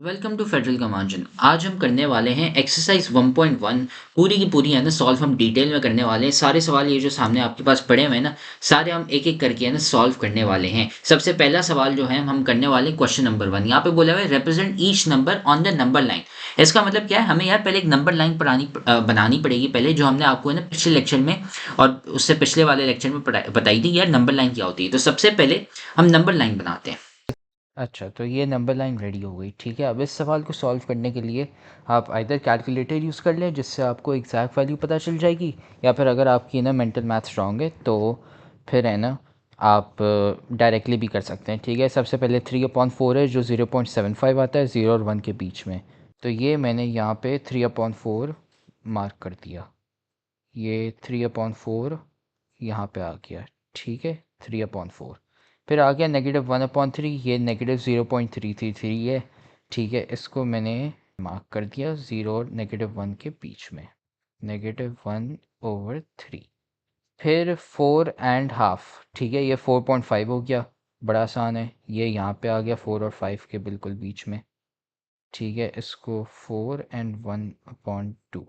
Welcome to federal कमांजन। आज हम करने वाले हैं एक्सरसाइज 1.1। पूरी की पूरी है ना सॉल्व हम डिटेल में करने वाले हैं। सारे सवाल ये जो सामने आपके पास पड़े हुए हैं ना, सारे हम एक एक करके है ना सॉल्व करने वाले हैं। सबसे पहला सवाल जो है हम करने वाले हैं क्वेश्चन नंबर 1। यहाँ पे बोला हुआ है represent each number on the number line. इसका मतलब क्या है, हमें यार पहले एक नंबर लाइन बनानी पड़ेगी पहले, जो हमने आपको है ना पिछले लेक्चर में और उससे पिछले वाले लेक्चर में बताई थी यार नंबर लाइन क्या होती है। तो सबसे पहले हम नंबर लाइन बनाते हैं। अच्छा, तो ये नंबर लाइन रेडी हो गई। ठीक है, अब इस सवाल को सॉल्व करने के लिए आप आइदर कैलकुलेटर यूज़ कर लें जिससे आपको एग्जैक्ट वैल्यू पता चल जाएगी, या फिर अगर आपकी ना मेंटल मैथ स्ट्रॉन्ग है तो फिर है ना आप डायरेक्टली भी कर सकते हैं। ठीक है, सबसे पहले 3/4 है जो 0.75 आता है 0 और 1 के बीच में। तो ये मैंने यहाँ पे 3/4 मार्क कर दिया। ये 3/4 यहाँ पे आ गया। ठीक है, 3/4 फिर आ गया -1/3। ये -0.333 है। ठीक है, इसको मैंने मार्क कर दिया 0 और -1 के बीच में, -1/3। फिर 4.5। ठीक है, ये 4.5 हो गया, बड़ा आसान है। ये यहाँ पे आ गया 4 और 5 के बिल्कुल बीच में। ठीक है, इसको 4 और 1/2।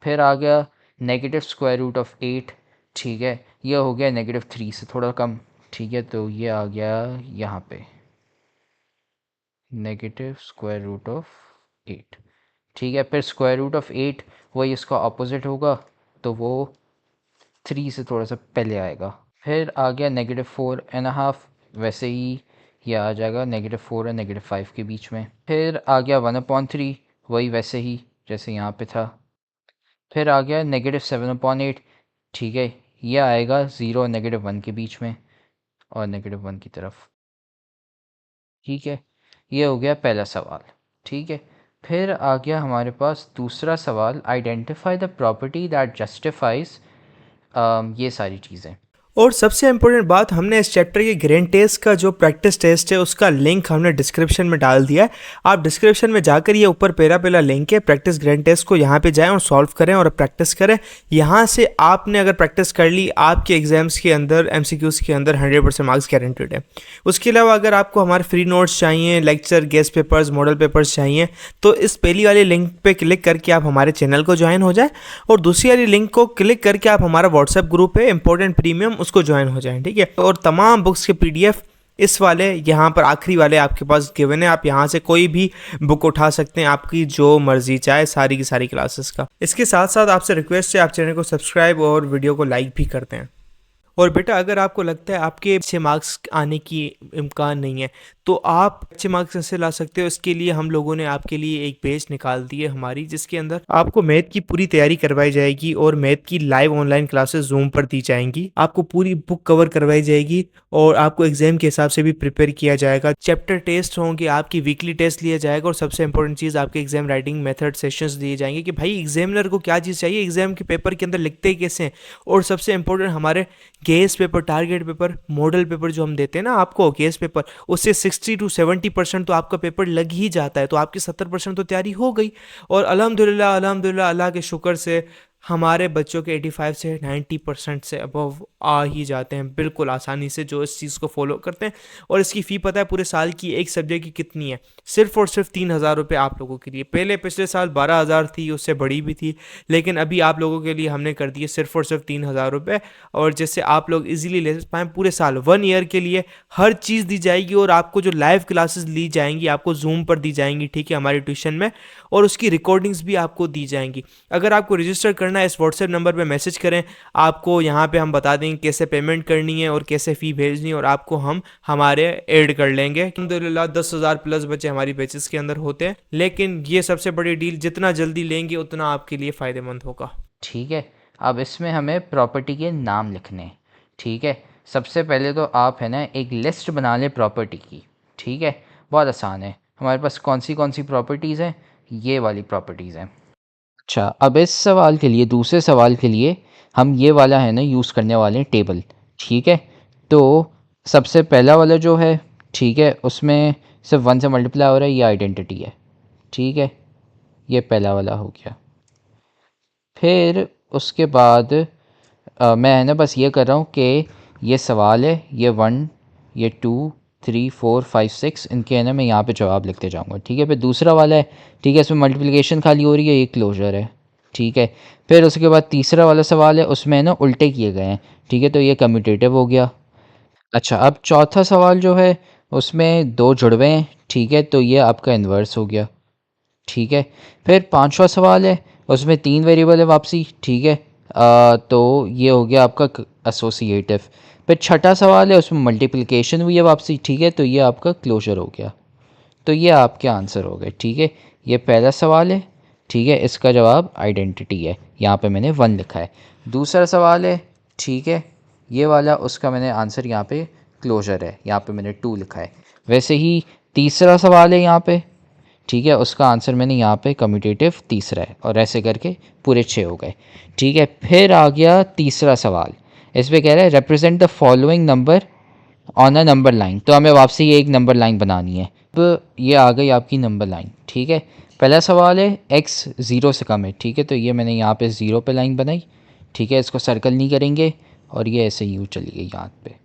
फिर आ गया -√8। ठीक है, ये हो गया -3 से थोड़ा कम। ठीक है, तो ये आ गया यहाँ पे -√8। ठीक है, फिर √8 वही इसका ऑपोजिट होगा, तो वो 3 से थोड़ा सा पहले आएगा। फिर आ गया -4.5। वैसे ही ये आ जाएगा -4 और -5 के बीच में। फिर आ गया 1/3, वही वैसे ही जैसे यहाँ पे था। फिर आ गया -7/8। ठीक है, ये आएगा 0 और -1 के बीच में और -1 की तरफ। ठीक है, ये हो गया पहला सवाल। ठीक है, फिर आ गया हमारे पास दूसरा सवाल, identify the property that justifies ये सारी चीज़ें। और सबसे इम्पोर्टेंट बात, हमने इस चैप्टर के ग्रैंड टेस्ट का जो प्रैक्टिस टेस्ट है उसका लिंक हमने डिस्क्रिप्शन में डाल दिया है। आप डिस्क्रिप्शन में जाकर ये ऊपर पहला लिंक है प्रैक्टिस ग्रैंड टेस्ट को, यहाँ पे जाएं और सॉल्व करें और प्रैक्टिस करें। यहाँ से आपने अगर प्रैक्टिस कर ली, आपके एग्जाम्स के अंदर एमसीक्यूज के अंदर 100% मार्क्स गारंटेड है। उसके अलावा अगर आपको हमारे फ्री नोट्स चाहिए, lecture, guest papers, model papers चाहिए, तो इस पहली वाली लिंक पे क्लिक करके आप हमारे चैनल को ज्वाइन हो जाए, और दूसरी वाली लिंक को क्लिक करके आप हमारा व्हाट्सएप ग्रुप है इंपॉर्टेंट प्रीमियम, उसको ज्वाइन हो जाएं। ठीक है, और तमाम बुक्स के पीडीएफ इस वाले यहाँ पर आखिरी वाले आपके पास गिवन है। आप यहाँ से कोई भी बुक उठा सकते हैं, आपकी जो मर्जी चाहे, सारी की सारी क्लासेस का। इसके साथ साथ आपसे रिक्वेस्ट है, आप चैनल को सब्सक्राइब और वीडियो को लाइक भी करते हैं। और बेटा, अगर आपको लगता है आपके अच्छे मार्क्स आने की इम्कान नहीं है, तो आप अच्छे मार्क्स कैसे ला सकते हो, इसके लिए हम लोगों ने आपके लिए एक पेज निकाल दी है हमारी, जिसके अंदर आपको मैथ की पूरी तैयारी करवाई जाएगी और मैथ की लाइव ऑनलाइन क्लासेस जूम पर दी जाएंगी। आपको पूरी बुक कवर करवाई जाएगी और आपको एग्जाम के हिसाब से भी प्रिपेयर किया जाएगा। चैप्टर टेस्ट होंगे, आपकी वीकली टेस्ट लिया जाएगा, और सबसे इंपॉर्टेंट चीज़, आपके एग्जाम राइटिंग मेथड सेशंस दिए जाएंगे कि भाई एग्जामिनर को क्या चीज़ चाहिए, एग्जाम के पेपर के अंदर लिखते कैसे हैं। और सबसे इंपॉर्टेंट, हमारे guess paper, target paper, model paper जो हम देते हैं ना आपको, गेस पेपर, उससे 60 to 70% तो आपका पेपर लग ही जाता है, तो आपकी 70% तो तैयारी हो गई। और अल्हम्दुलिल्लाह अल्हम्दुलिल्लाह अल्लाह के शुक्र से हमारे बच्चों के 85 से 90% से अबव आ ही जाते हैं बिल्कुल आसानी से, जो इस चीज़ को फॉलो करते हैं। और इसकी फ़ी पता है पूरे साल की एक सब्जेक्ट की कितनी है? सिर्फ और सिर्फ 3,000 रुपये आप लोगों के लिए। पहले पिछले साल 12,000 थी, उससे बड़ी भी थी, लेकिन अभी आप लोगों के लिए हमने कर दी है सिर्फ और सिर्फ 3,000 रुपये। और जिससे आप लोग इजीली ले पाएँ पूरे साल, 1 ईयर के लिए हर चीज़ दी जाएगी। और आपको जो लाइव क्लासेस ली जाएंगी, आपको जूम पर दी जाएंगी, ठीक है, हमारी ट्यूशन में, और उसकी रिकॉर्डिंग्स भी आपको दी जाएंगी। अगर आपको रजिस्टर करना है, इस व्हाट्सएप नंबर पे मैसेज करें, आपको यहाँ पे हम बता देंगे कैसे पेमेंट करनी है और कैसे फ़ी भेजनी है, और आपको हम हमारे ऐड कर लेंगे। अल्हम्दुलिल्लाह 10,000 प्लस बच्चे हमारी बैचेस के अंदर होते हैं, लेकिन ये सबसे बड़ी डील, जितना जल्दी लेंगे उतना आपके लिए फ़ायदेमंद होगा। ठीक है, अब इसमें हमें प्रॉपर्टी के नाम लिखने हैं। ठीक है, सबसे पहले तो आप है ना एक लिस्ट बना लें प्रॉपर्टी की। ठीक है, बहुत आसान है। हमारे पास कौन सी प्रॉपर्टीज़ हैं, ये वाली प्रॉपर्टीज़ हैं। अच्छा, अब इस सवाल के लिए, दूसरे सवाल के लिए हम ये वाला है ना यूज़ करने वाले हैं टेबल। ठीक है, तो सबसे पहला वाला जो है, ठीक है, उसमें सिर्फ 1 से मल्टीप्लाई हो रहा है, ये आइडेंटिटी है। ठीक है, ये पहला वाला हो गया। फिर उसके बाद मैं है ना बस ये कर रहा हूँ कि ये सवाल है, ये 1, ये 2, 3 4 5 6 इनके है ना मैं यहाँ पे जवाब लिखते जाऊँगा, ठीक है। फिर दूसरा वाला है, ठीक है, इसमें मल्टीप्लिकेशन खाली हो रही है, ये क्लोजर है, ठीक है। फिर उसके बाद तीसरा वाला सवाल है, उसमें है ना उल्टे किए गए हैं, ठीक है, तो ये कम्यूटेटिव हो गया। अच्छा, अब चौथा सवाल जो है उसमें दो जुड़वे हैं, ठीक है, तो ये आपका इन्वर्स हो गया, ठीक है। फिर पांचवा सवाल है, उसमें तीन वेरिएबल है वापसी, ठीक है, तो ये हो गया आपका एसोसिएटिव। फिर छठा सवाल है, उसमें मल्टीप्लिकेशन हुई है वापसी, ठीक है, तो ये आपका क्लोजर हो गया। तो ये आपके आंसर हो गए, ठीक है। ये पहला सवाल है, ठीक है, इसका जवाब आइडेंटिटी है, यहाँ पे मैंने 1 लिखा है। दूसरा सवाल है, ठीक है, ये वाला उसका मैंने आंसर यहाँ पे क्लोजर है, यहाँ पे मैंने 2 लिखा है। वैसे ही तीसरा सवाल है यहाँ पे, ठीक है, उसका आंसर मैंने यहाँ पे कम्यूटेटिव तीसरा है, और ऐसे करके पूरे 6 हो गए, ठीक है। फिर आ गया तीसरा सवाल, इस पर कह रहा है represent the following number on a number line, तो हमें वापसी एक नंबर लाइन बनानी है। अब ये आ गई आपकी नंबर लाइन, ठीक है। पहला सवाल है x 0 से कम है, ठीक है, तो ये मैंने यहाँ पे 0 पे लाइन बनाई, ठीक है, इसको सर्कल नहीं करेंगे, और ये ऐसे यूँ चली गई यहाँ पे,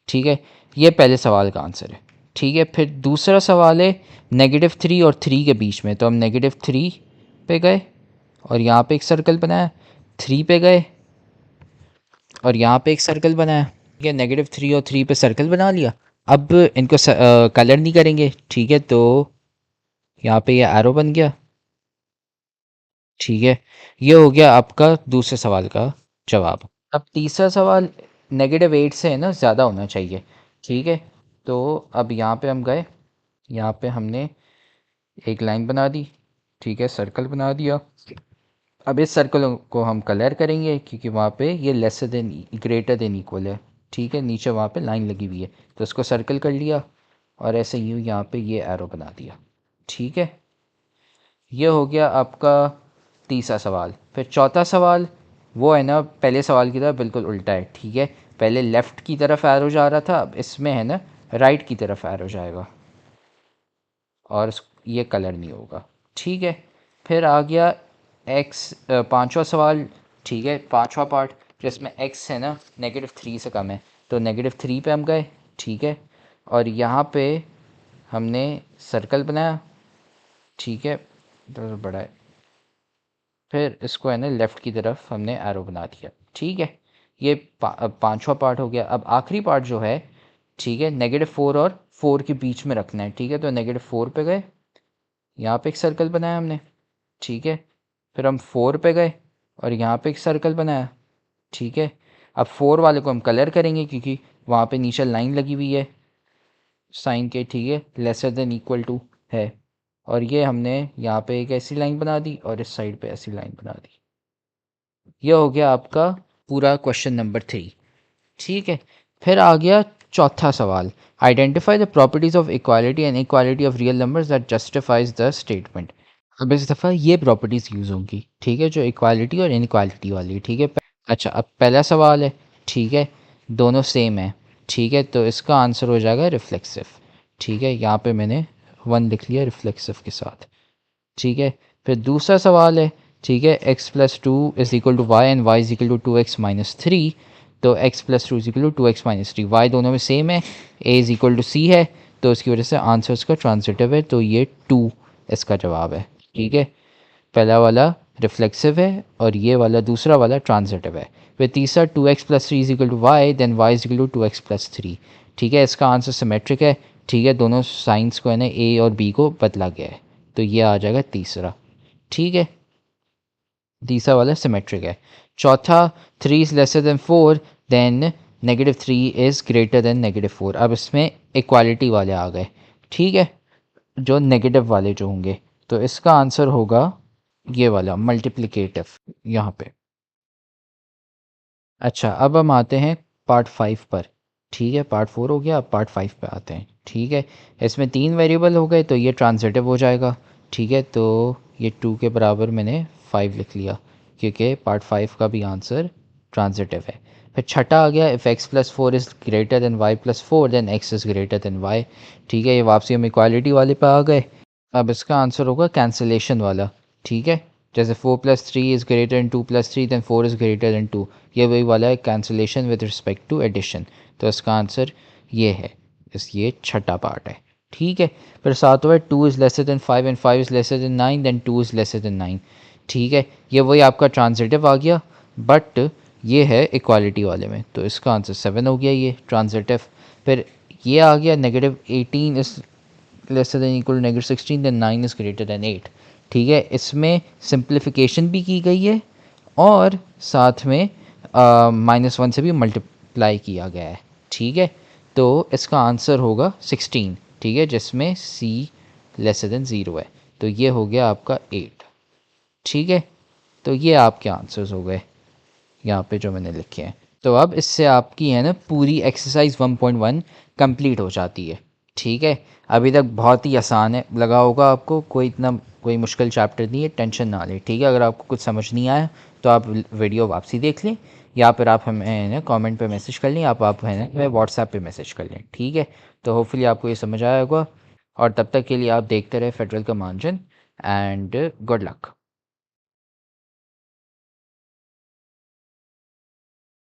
ठीक है। ये पहले सवाल का आंसर है, ठीक है। फिर दूसरा सवाल है -3 और 3 के बीच में, तो हम -3 पे गए और यहाँ पे एक सर्कल बनाया, 3 पे गए और यहाँ पे एक सर्कल बनाया, ठीक है। -3 और 3 पे सर्कल बना लिया। अब इनको कलर नहीं करेंगे, ठीक है, तो यहाँ पे ये एरो बन गया, ठीक है। ये हो गया आपका दूसरे सवाल का जवाब। अब तीसरा सवाल -8 से है ना ज़्यादा होना चाहिए, ठीक है। तो अब यहाँ पे हम गए, यहाँ पे हमने एक लाइन बना दी, ठीक है, सर्कल बना दिया। अब इस सर्कल को हम कलर करेंगे क्योंकि वहाँ पे ये lesser than greater than equal है, ठीक है, नीचे वहाँ पे लाइन लगी हुई है, तो इसको सर्कल कर लिया और ऐसे यूँ यहाँ पे ये एरो बना दिया, ठीक है। ये हो गया आपका तीसरा सवाल। फिर चौथा सवाल वो है ना पहले सवाल की तरह बिल्कुल उल्टा है, ठीक है। पहले लेफ़्ट की तरफ एरो जा रहा था, अब इसमें है ना राइट की तरफ एरो जाएगा और ये कलर नहीं होगा, ठीक है। फिर आ गया पांचवा सवाल, ठीक है, पांचवा पार्ट जिसमें x है ना -3 से कम है, तो -3 पे हम गए, ठीक है, और यहाँ पे हमने सर्कल बनाया, ठीक है, थोड़ा बड़ा है। फिर इसको है ना लेफ़्ट की तरफ हमने एरो बना दिया, ठीक है। ये पांचवा पार्ट हो गया। अब आखिरी पार्ट जो है, ठीक है, -4 और 4 के बीच में रखना है, ठीक है, तो -4 पे गए, यहाँ पे एक सर्कल बनाया हमने, ठीक है। फिर हम 4 पे गए और यहाँ पे एक सर्कल बनाया, ठीक है। अब 4 वाले को हम कलर करेंगे क्योंकि वहाँ पे नीचे लाइन लगी हुई है साइन के, ठीक है, लेसर देन इक्वल टू है, और ये हमने यहाँ पे एक ऐसी लाइन बना दी और इस साइड पे ऐसी लाइन बना दी। यह हो गया आपका पूरा क्वेश्चन नंबर 3, ठीक है। फिर आ गया चौथा सवाल, identify the properties of equality and equality of real numbers that justifies the statement. अब इस दफ़ा ये प्रॉपर्टीज़ यूज़ होंगी, ठीक है, जो इक्वालिटी और इनइक्वालिटी वाली, ठीक है। अच्छा, अब पहला सवाल है, ठीक है, दोनों सेम है, ठीक है, तो इसका आंसर हो जाएगा रिफ्लेक्सिव, ठीक है, यहाँ पे मैंने 1 लिख लिया रिफ्लेक्सिव के साथ, ठीक है। फिर दूसरा सवाल है, ठीक है, x+2 is equal to y and y is equal to 2x-3, तो x+2 is equal to 2x-3, Y दोनों में सेम है, a is equal to c है, तो इसकी वजह से आंसर इसका ट्रांसिटिव है, तो ये 2 इसका जवाब है, ठीक है। पहला वाला रिफ्लेक्सिव है और ये वाला दूसरा वाला ट्रांसिटिव है। फिर तीसरा 2x+3 is equal to y then y is equal to 2x+3, ठीक है, इसका आंसर सिमेट्रिक है, ठीक है, दोनों साइंस को है ना a और b को बदला गया है, तो ये आ जाएगा तीसरा, ठीक है, तीसरा वाला सिमेट्रिक है। चौथा 3 is lesser than 4 then -3 is greater than -4, अब इसमें इक्वालिटी वाले आ गए, ठीक है, जो नेगेटिव वाले जो होंगे, तो इसका आंसर होगा ये वाला मल्टीप्लिकेटिव यहाँ पे। अच्छा, अब हम आते हैं पार्ट 5 पर, ठीक है, पार्ट 4 हो गया, अब पार्ट 5 पे आते हैं, ठीक है। इसमें 3 वेरिएबल हो गए, तो ये ट्रांसिटिव हो जाएगा, ठीक है, तो ये 2 के बराबर मैंने 5 लिख लिया क्योंकि पार्ट 5 का भी आंसर ट्रांसिटिव है। फिर छठा आ गया, if x+4 is greater than y+4 then x is greater than y, ठीक है, ये वापसी हम इक्वालिटी वाले पे आ गए। अब इसका आंसर होगा कैंसिलेशन वाला, ठीक है, जैसे 4+3 is greater than 2+3 then 4 is greater than 2, ये वही वाला है cancellation with respect to addition, तो इसका आंसर ये है। ये छठा पार्ट है, ठीक है। फिर सातवां है 2 is lesser than 5 and 5 is lesser than 9 then 2 is lesser than 9, ठीक है। ये वही आपका ट्रांजिटिव आ गया, बट ये है इक्वालिटी वाले में, तो इसका आंसर 7 हो गया ये ट्रांजिटिव। फिर ये आ गया -18 is lesser than equal -16 then 9 is greater than 8, ठीक है। इसमें सिंप्लीफिकेशन भी की गई है और साथ में -1 से भी मल्टीप्लाई किया गया है, ठीक है। तो इसका आंसर होगा 16, ठीक है, जिसमें c लेसर देन 0 है, तो ये हो गया आपका 8, ठीक है। तो ये आपके आंसर्स हो गए यहाँ पे जो मैंने लिखे हैं। तो अब इससे आपकी है ना पूरी एक्सरसाइज 1.1 कंप्लीट हो जाती है, ठीक है। अभी तक बहुत ही आसान है, लगा होगा आपको, कोई मुश्किल चैप्टर नहीं है, टेंशन ना लें, ठीक है। अगर आपको कुछ समझ नहीं आया तो आप वीडियो वापसी देख लें, या फिर आप हमें ना कमेंट पे मैसेज कर लें, आप है ना व्हाट्सएप पे मैसेज कर लें, ठीक है। तो होपफुली आपको ये समझ आया होगा, और तब तक के लिए आप देखते रहे फेडरल का मार्जिन, एंड गुड लक।